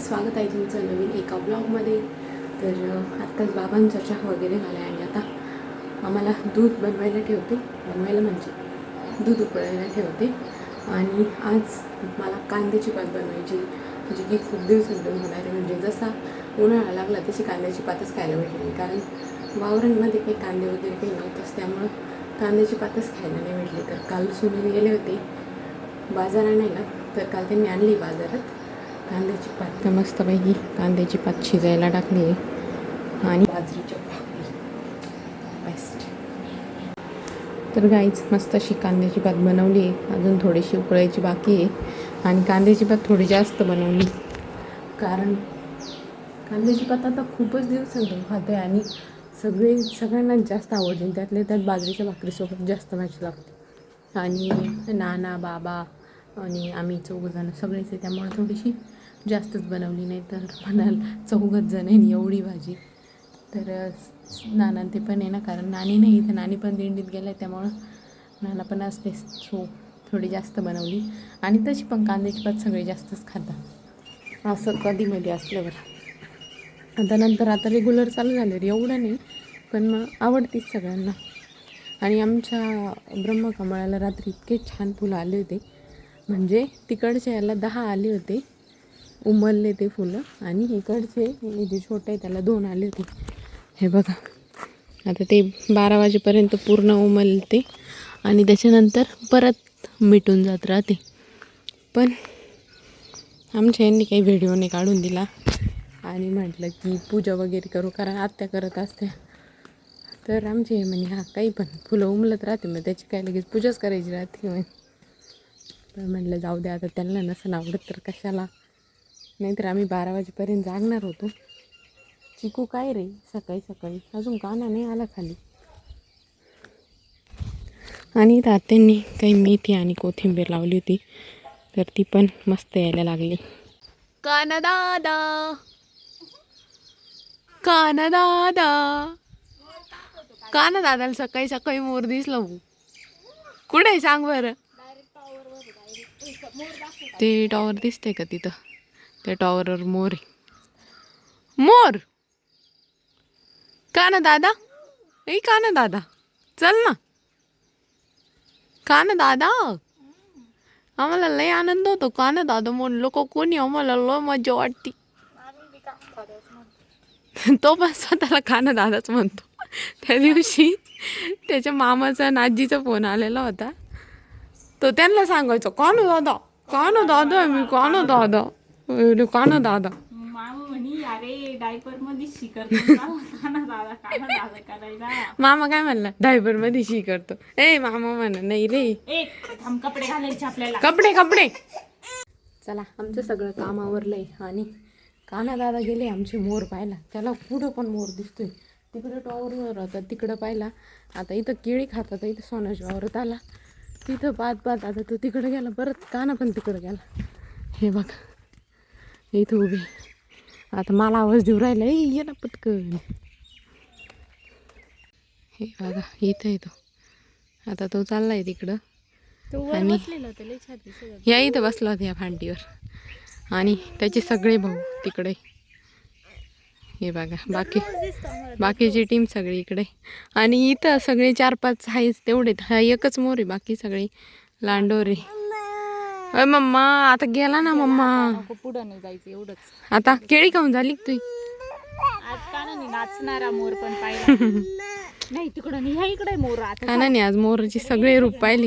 स्वागत आहे तुमचं नवीन एका ब्लॉगमध्ये. तर आत्ताच बाबांचा चहा वगैरे झाला आहे आणि आता आम्हाला दूध बनवायला म्हणजे दूध उकळायला ठेवते. आणि आज मला कांद्याची पात बनवायची, जी की खूप दिवसांतून होणार आहे. म्हणजे जसा उन्हाळा लागला तशी कांद्याची पातच खायला भेटली, कारण वावरांमध्ये काही कांदे वगैरे काही नव्हतंच, त्यामुळं कांद्याची पातच खायला नाही भेटली. तर काल सुनील गेले होते बाजारात आणायला, तर काल त्यांनी आणली बाजारात कांद्याची पात. तर मस्तपैकी कांद्याची पात शिजायला टाकली आहे आणि बाजरीच्या भाकरी बेस्ट. तर गाईच मस्त अशी कांद्याची पात बनवली आहे, अजून थोडीशी उकळायची बाकी आहे. आणि कांद्याची पात थोडी जास्त बनवली, कारण कांद्याची पात आता खूपच दिवसांतून खाते आणि सगळ्यांना जास्त आवडते. त्यातल्या त्यात बाजरीच्या भाकरीसोबत जास्त मॅच लागते. आणि नाना बाबा आणि आम्ही चौघजण सगळेच आहे, त्यामुळे थोडीशी जास्तच बनवली. नाही तर म्हणाल 4 जण आहे एवढी भाजी. तर नाना ते पण आहे ना, कारण नानी नाही तर नानी पण दिंडीत गेलं आहे, त्यामुळं नाना पण असते, सो थोडी जास्त बनवली. आणि तशी पण कांद्याची पात सगळे जास्तच खातात, असं कधीमध्ये असल्यावर. आता रेग्युलर चालू झालं रे, एवढं नाही पण मग आवडतीच सगळ्यांना. आणि आमच्या ब्रह्मकमळाला रात्री इतके छान फुलं आले होते, म्हणजे तिकडच्या याला 10 आले होते उमलले ते फुलं, आणि इकडचे जे छोटे आहे त्याला 2 आले होते. हे बघा, आता ते 12 वाजेपर्यंत पूर्ण उमलते आणि त्याच्यानंतर परत मिटून जात राहते. पण आमच्या यांनी काही व्हिडिओ नाही काढून दिला आणि म्हटलं की पूजा वगैरे करू, कारण आत्या करत असते. तर आमचे म्हणे हा काही पण फुलं उमलत राहते, मग त्याची काय लगेच पूजाच करायची राहते. मग पण म्हटलं जाऊ द्या, आता त्यांना नसेल आवडत तर कशाला. नाहीतर आम्ही 12 वाजेपर्यंत जागणार होतो. चिकू काय रे सकाळी सकाळी, अजून काना नाही आला खाली. आणि तात्यांनी काही मेथी आणि कोथिंबीर लावली होती, तर ती पण मस्त यायला लागली. काना दादा, काना दादा, काना दादाला सकाळी सकाळी मोर दिसला. कुठे सांग बरं? ते टॉवर दिसते का तिथं? त्या टॉवरवर मोर आहे. मोर काना दादा, ए काना दादा चल ना. काना दादा, आम्हाला लय आनंद होतो. काना दादा म्हणलो का कोणी, आम्हाला लय मजा वाटते. तो पण स्वतःला काना दादाच म्हणतो. त्या दिवशी त्याच्या मामाचा आणि आजीचा फोन आलेला होता, तो त्यांना सांगायचो काना दादा, काना दादा, मी काना दादा, काना दादा. मामा काय म्हणला, डायपर मध्ये शी करतो. ए मामा म्हणा नाही रे, कपडे घालायचे आपल्याला, कपडे कपडे. चला, आमचं सगळं काम आवरलंय आणि काना दादा गेले आमचे मोर पाहायला. त्याला कुठं पण मोर दिसतोय, तिकडं टॉवरवर होता तिकडं पाहिला. आता इथं केळी खातात, इथं सोनाच्या वावरात आला, तिथं पाहत आता तो तिकडं गेला, परत काना पण तिकडं गेला. हे बघा इथं उभी, आता मला आवाज देऊ राहिला, ये ना पटकन. हे बघा इथं येतो, आता तो चाललाय तिकडं. आणि या इथं बसला होता या फांटीवर, आणि त्याचे सगळे भाऊ तिकडे. हे बघा बाकीची टीम सगळी इकडे, आणि इथं सगळे 4-5 आहेच तेवढे. हा एकच मोर आहे, बाकी सगळे लांडोरे. अय मम्मा आता गेला ना मम्मा, पुढं नाही जायचं एवढंच. आता केळी खाऊन झाली तुझी. आज कानाने नाचणारा मोर पण पाहिला. नाही तिकडं नाही, ह्या इकडे मोर. आता कानाने आज मोरची सगळे रूप पाहिले.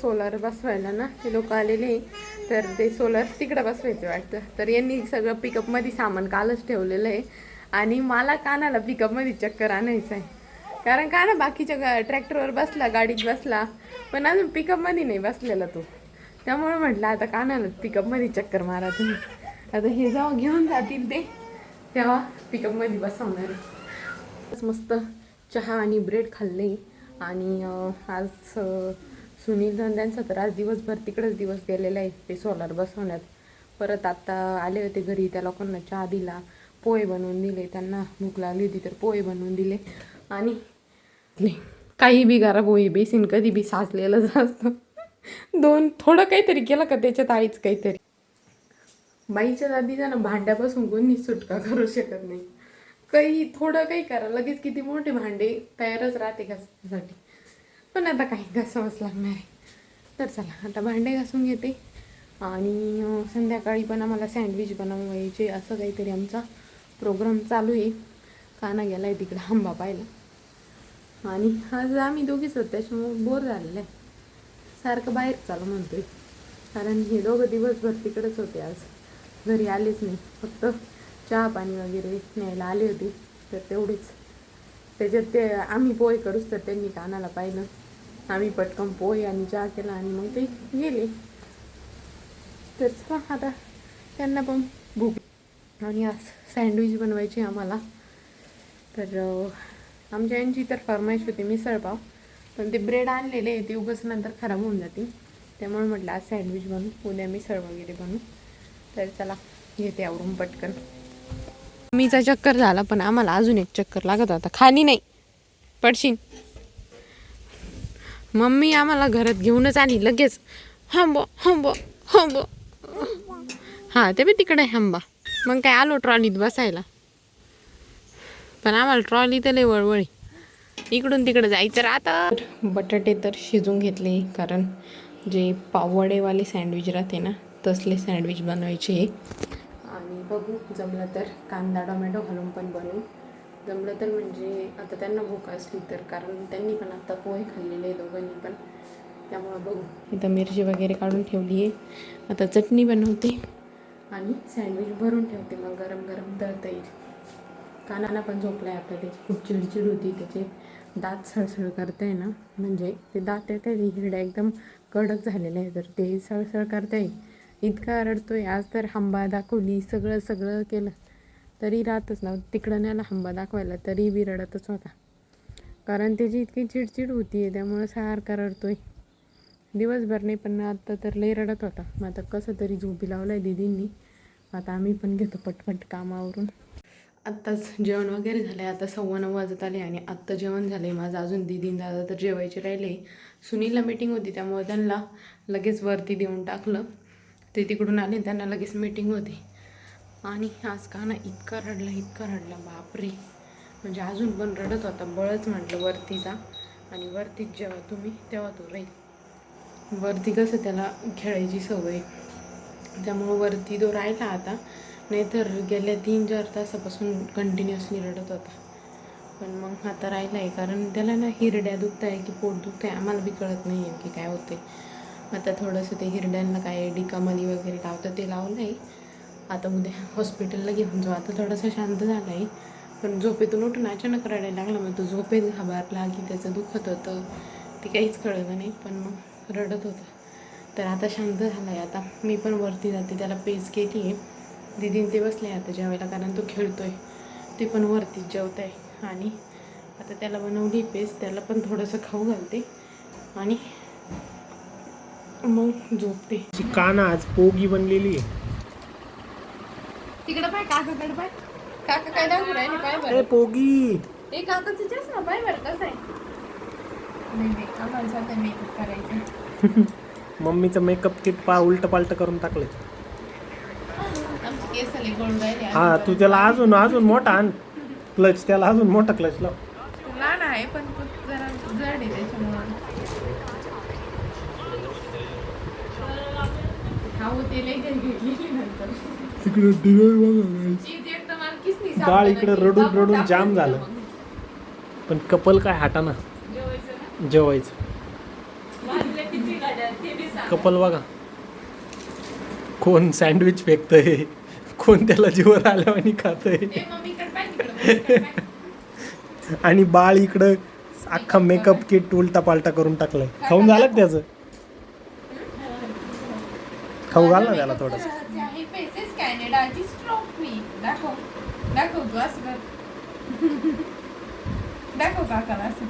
सोलार बसवायला ना ते लोक आलेले, तर ते सोलार तिकडं बसवायचं वाटतं. तर यांनी सगळं पिकअपमध्ये सामान कालच ठेवलेलं आहे, आणि मला कानाला पिकअपमध्ये चक्कर आणायचं आहे. कारण का ना बाकीच्या ट्रॅक्टरवर बसला, गाडीत बसला, पण अजून पिकअपमध्ये नाही बसलेला तो. त्यामुळे म्हटलं आता कानाला पिकअपमध्ये चक्कर मारा तुम्ही. आता हे जेव्हा घेऊन जातील ते, तेव्हा पिकअपमध्ये बसवणार आहे. मस्त चहा आणि ब्रेड खाल्ले. आणि आज सुनील त्यांचा तर आज दिवसभर तिकडेच दिवस गेलेला आहे ते सोलार बसवण्यात. परत आता आले होते घरी, त्या लोकांना चहा दिला, पोहे बनवून दिले. त्यांना भूक लागली होती तर पोहे बनवून दिले. आणि काही बी गारा पोहे, बेसिन कधी बी साचलेलं असतं. थोडं काहीतरी केलं का त्याच्यात आईच काहीतरी. बाईच्या जातीचा ना भांड्यापासून कोणी सुटका करू शकत नाही. थोडं काही करा लगेच किती मोठे भांडे तयारच राहते घासण्यासाठी. पण आता काही घासावंच लागणार आहे. तर चला आता भांडे घासून घेते आणि संध्याकाळी पण आम्हाला सँडविच बनवायचे असं काहीतरी आमचा प्रोग्राम चालू आहे. काना गेला आहे तिकडे आंबा पाहिला आणि आज आम्ही दोघीच होतो त्याच्यामुळे बोर झालेलं आहे. सारखं बाहेर चालू म्हणतोय कारण हे दोघं दिवसभर तिकडेच होते. आज घरी आलेच नाही. फक्त चहा पाणी वगैरे न्यायला आले होते तर तेवढेच. त्याच्यात ते आम्ही पोहे करूच तर त्यांनी कानाला पाहिलं. आम्ही पटकन पोहे आणि चहा केला आणि मग ते गेले. तर चला आता त्यांना पण भूक आणि आज सँडविच बनवायची आम्हाला. तर आमच्या यांची तर फरमाईश होती मिसळपाव, पण ते ब्रेड आणलेले ते उगाच नंतर खराब होऊन जातील. त्यामुळे म्हटलं आज सँडविच बनवू, उद्या मिसळ वगैरे बनवू. तर चला घेते आवरून पटकन. मम्मीचा चक्कर झाला पण आम्हाला अजून एक चक्कर लागत होता. खाली नाही पडशीन. मम्मी आम्हाला घरात घेऊनच आली लगेच. हंबो हंबो हंबो. हां ते बी तिकडे आहे हंबा. मग काय आलो ट्रॉलीत बसायला. पण आम्हाला ट्रॉली तर लय वळवळी. इकडून तिकडे जायचं राहतं. बटाटे तर शिजून घेतले कारण जे पाववडेवाले सँडविच राहते ना तसले सँडविच बनवायचे. आणि बघू जमलं तर कांदा टोमॅटो घालून पण बनवू. जमलं तर म्हणजे आता त्यांना भूक असली तर, कारण त्यांनी पण आता पोहे खाल्लेले दोघांनी पण. त्यामुळं बघू. इथं मिरची वगैरे काढून ठेवली आहे. आता चटणी बनवते आणि सँडविच भरून ठेवते. मग गरम गरम तळता येईल. कानाला पण झोपला आहे आता. त्याची खूप चिडचिड होती. त्याचे दात सळसळ करताय ना, म्हणजे ते दात आहे ते हिरड्या एकदम कडक झालेले आहे तर ते सळसळ करताय. इतका रडतोय. आज तर हंबा दाखवली, सगळं केलं तरी राहतच ना. तिकडं न्याला हंबा दाखवायला तरी बी रडतच होता. कारण त्याची इतकी चिडचिड होती आहे त्यामुळं सारखा रडतोय. दिवसभर नाही पण आता तर लई रडत होता. मग आता कसं तरी झोपी लावला आहे दीदींनी. आता आम्ही पण घेतो पटपट कामावरून. आत्ताच जेवण वगैरे झालं आहे. आता 9:15 वाजत आले आणि आत्ता जेवण झालं आहे माझं. अजून दीदीन दादा तर जेवायचे राहिले. सुनीलला मीटिंग होती त्यामुळे त्यांना लगेच वरती देऊन टाकलं. ते तिकडून आले त्यांना लगेच मीटिंग होती. आणि आज काना इतका रडला बापरे. म्हणजे अजून पण रडत होता. बळच म्हटलं वरती जा आणि वरतीच जेव्हा तुम्ही तेव्हा तो राहील. वरती कसं त्याला खेळायची सवय त्यामुळं वरती तो राहिला आता. नाहीतर गेल्या 3-4 तासापासून कंटिन्युअसली रडत होता. पण मग आता राहिला आहे कारण त्याला ना हिरड्या दुखत आहे की पोट दुखत आहे आम्हाला बी कळत नाही आहे की काय होते. आता थोडंसं ते हिरड्यांना काय डिकामली वगैरे लावतं ते लावलं आहे. आता उद्या हॉस्पिटलला घेऊन जाऊ. आता थोडासा शांत झाला आहे पण झोपेतून उठून अचानक रडायला लागला. मग तो झोपेत घाबरला की त्याचं दुखत होतं ते काहीच कळलं नाही पण मग रडत होता. तर आता शांत झाला आहे. आता मी पण वरती जाते. त्याला पेज केली आहे. दीदीन ते बसले आता जेवायला कारण तो खेळतोय. ते पण वरतीच जेवत आहे आणि आता त्याला बनवली पेज. त्याला पण थोडंसं खाऊ घालते आणि मग झोपते. काना आज पोगी बनलेली आहे. तिकडं पाय काकाकडे पाय. काका काय दाखवू राहिले पाय बरं. पोगी ते काकाचं चष्मा पाय बरं कसं आहे. नाही आम्हाला सध्या मेकअप करायचं. मम्मीचं मेकअप किट उलट पालट करून टाकले. आमचे केस लय गळून राहिले. हा तू त्याला अजून मोठा आण क्लच. त्याला अजून मोठा क्लच लाव. लहान आहे पण तो जरा जड आहे त्याच्यामुळं. खाऊ ते लय घेतली नंतर. इकडे बाळ इकडे रडून जाम झालं. पण कपल काय हाटाना जेवायचं. कपल बघा कोण सँडविच फेकतंय कोण त्याला जीवर आल्यावानी खातंय. आणि बाळ इकडं अख्खा मेकअप किट उलटा पालटा करून टाकलाय. खाऊन झालं त्याचं. खाऊ घाल ना त्याला थोडंसं. दाखव काकाला असं.